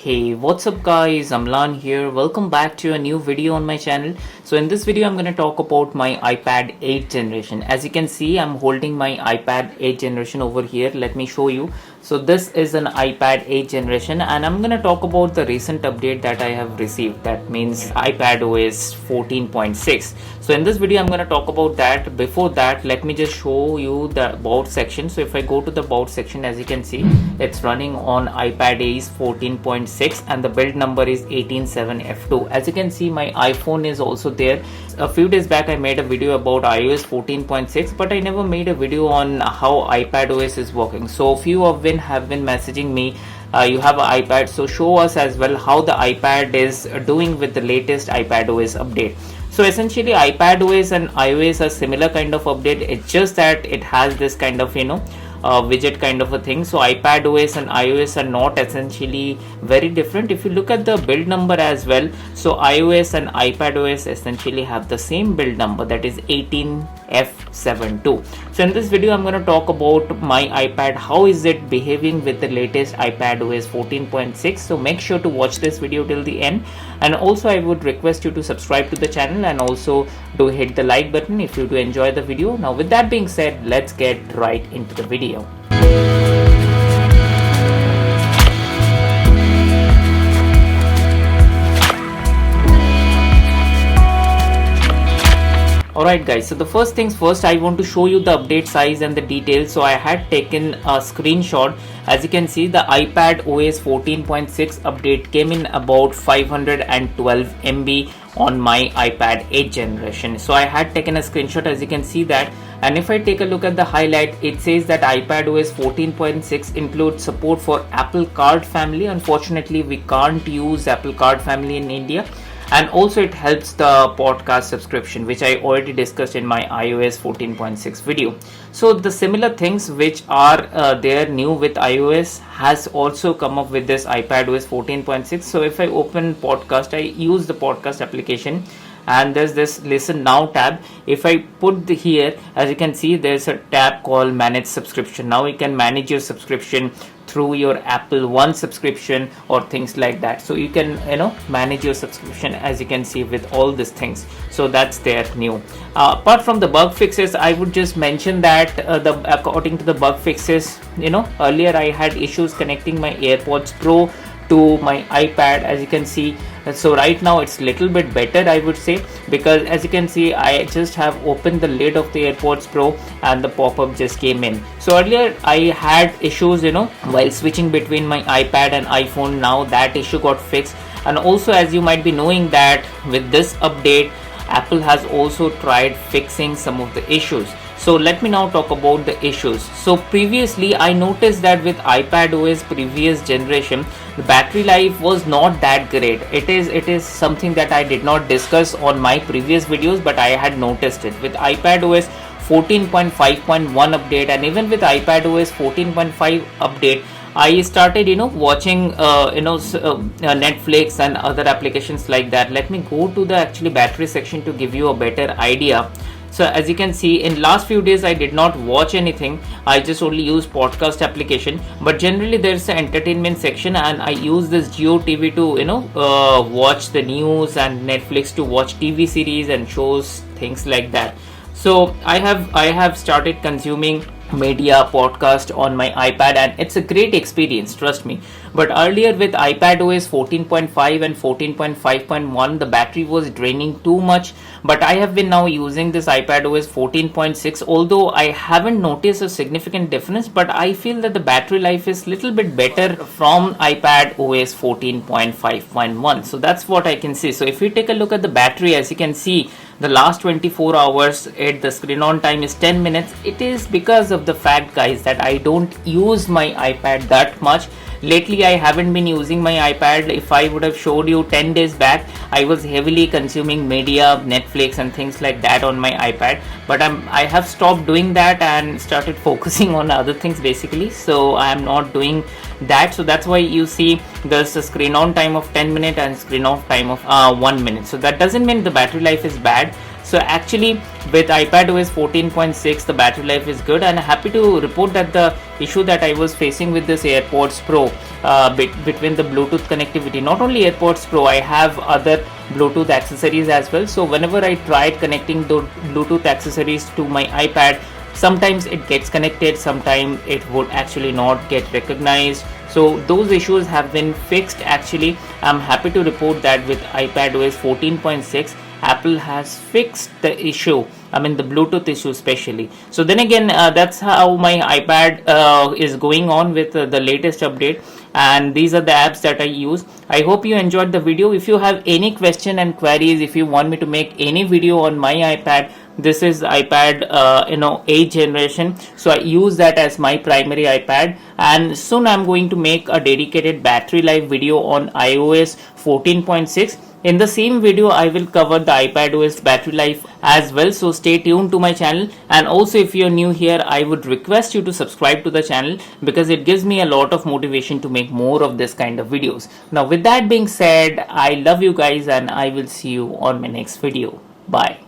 Hey, what's up guys, Amlan here. Welcome back to a new video on my channel. So in this video I'm going to talk about my iPad 8 generation. As you can see, I'm holding my iPad 8 generation over here. Let me show you. So this is an iPad 8 generation and I'm going to talk about the recent update that I have received. That means iPadOS 14.6. So in this video I'm going to talk about that. Before that, let me just show you the about section. So if I go to the about section, as you can see, it's running on iPadOS 14.6 and the build number is 187F2. As you can see, my iPhone is also there. A few days back I made a video about iOS 14.6, but I never made a video on how iPadOS is working. So few of you have been messaging me, you have an iPad, so show us as well how the iPad is doing with the latest iPadOS update. So essentially iPadOS and iOS are similar kind of update. It's just that it has this kind of widget kind of a thing. So iPadOS and iOS are not essentially very different. If you look at the build number as well, so iOS and iPadOS essentially have the same build number, that is 18F72. So in this video I'm going to talk about my iPad, how is it behaving with the latest iPadOS 14.6. so make sure to watch this video till the end, and also I would request you to subscribe to the channel and also to hit the like button if you do enjoy the video. Now with that being said, let's get right into the video. Alright guys, so the first things first, I want to show you the update size and the details. So I had taken a screenshot. As you can see, the iPadOS 14.6 update came in about 512 MB on my iPad 8 generation. So I had taken a screenshot, as you can see that. And if I take a look at the highlight, it says that iPadOS 14.6 includes support for Apple Card family. Unfortunately, we can't use Apple Card family in India. And also it helps the podcast subscription, which I already discussed in my iOS 14.6 video. So the similar things which are there new with iOS has also come up with this iPadOS 14.6. So if I open podcast, I use the podcast application and there's this listen now tab. If I put here, as you can see, there's a tab called manage subscription. Now you can manage your subscription through your Apple One subscription or things like that. So you can manage your subscription, as you can see, with all these things. So that's there new. Apart from the bug fixes, I would just mention that according to the bug fixes, earlier I had issues connecting my AirPods Pro to my iPad, as you can see. So right now it's little bit better, I would say, because as you can see, I just have opened the lid of the AirPods Pro and the pop-up just came in. So earlier I had issues while switching between my iPad and iPhone. Now that issue got fixed. And also, as you might be knowing, that with this update Apple has also tried fixing some of the issues. So let me now talk about the issues. So previously I noticed that with iPadOS previous generation, the battery life was not that great. It is something that I did not discuss on my previous videos, but I had noticed it with iPadOS 14.5.1 update, and even with iPadOS 14.5 update, I started watching Netflix and other applications like that. Let me go to the actually battery section to give you a better idea. So as you can see, in last few days I did not watch anything. I just only use podcast application, but generally there's an entertainment section and I use this Jio TV to watch the news, and Netflix to watch TV series and shows, things like that. So I have started consuming media podcast on my iPad, and it's a great experience, trust me. But earlier with iPadOS 14.5 and 14.5.1, the battery was draining too much. But I have been now using this iPadOS 14.6, although I haven't noticed a significant difference, but I feel that the battery life is little bit better from iPadOS 14.5.1. so that's what I can see. So if you take a look at the battery, as you can see, the last 24 hours the screen on time is 10 minutes. It is because of the fact, guys, that I don't use my iPad that much. Lately I haven't been using my iPad. If I would have showed you 10 days back, I was heavily consuming media, Netflix and things like that on my iPad, but I have stopped doing that and started focusing on other things basically. So I am not doing that. So that's why you see there's a screen on time of 10 minutes and screen off time of 1 minute. So that doesn't mean the battery life is bad. So actually with iPadOS 14.6 the battery life is good, and I'm happy to report that the issue that I was facing with this AirPods Pro between the Bluetooth connectivity, not only AirPods Pro, I have other Bluetooth accessories as well. So whenever I tried connecting the Bluetooth accessories to my iPad, sometimes it gets connected, sometimes it would actually not get recognized. So those issues have been fixed. Actually, I'm happy to report that with iPadOS 14.6 Apple has fixed the issue, I mean the Bluetooth issue especially. So then again, that's how my iPad is going on with the latest update, and these are the apps that I use. I hope you enjoyed the video. If you have any question and queries, if you want me to make any video on my iPad, this is iPad 8th generation, so I use that as my primary iPad, and soon I'm going to make a dedicated battery life video on iOS 14.6. In the same video I will cover the iPadOS battery life as well, so stay tuned to my channel. And also, if you're new here, I would request you to subscribe to the channel because it gives me a lot of motivation to make more of this kind of videos. Now with that being said, I love you guys and I will see you on my next video. Bye.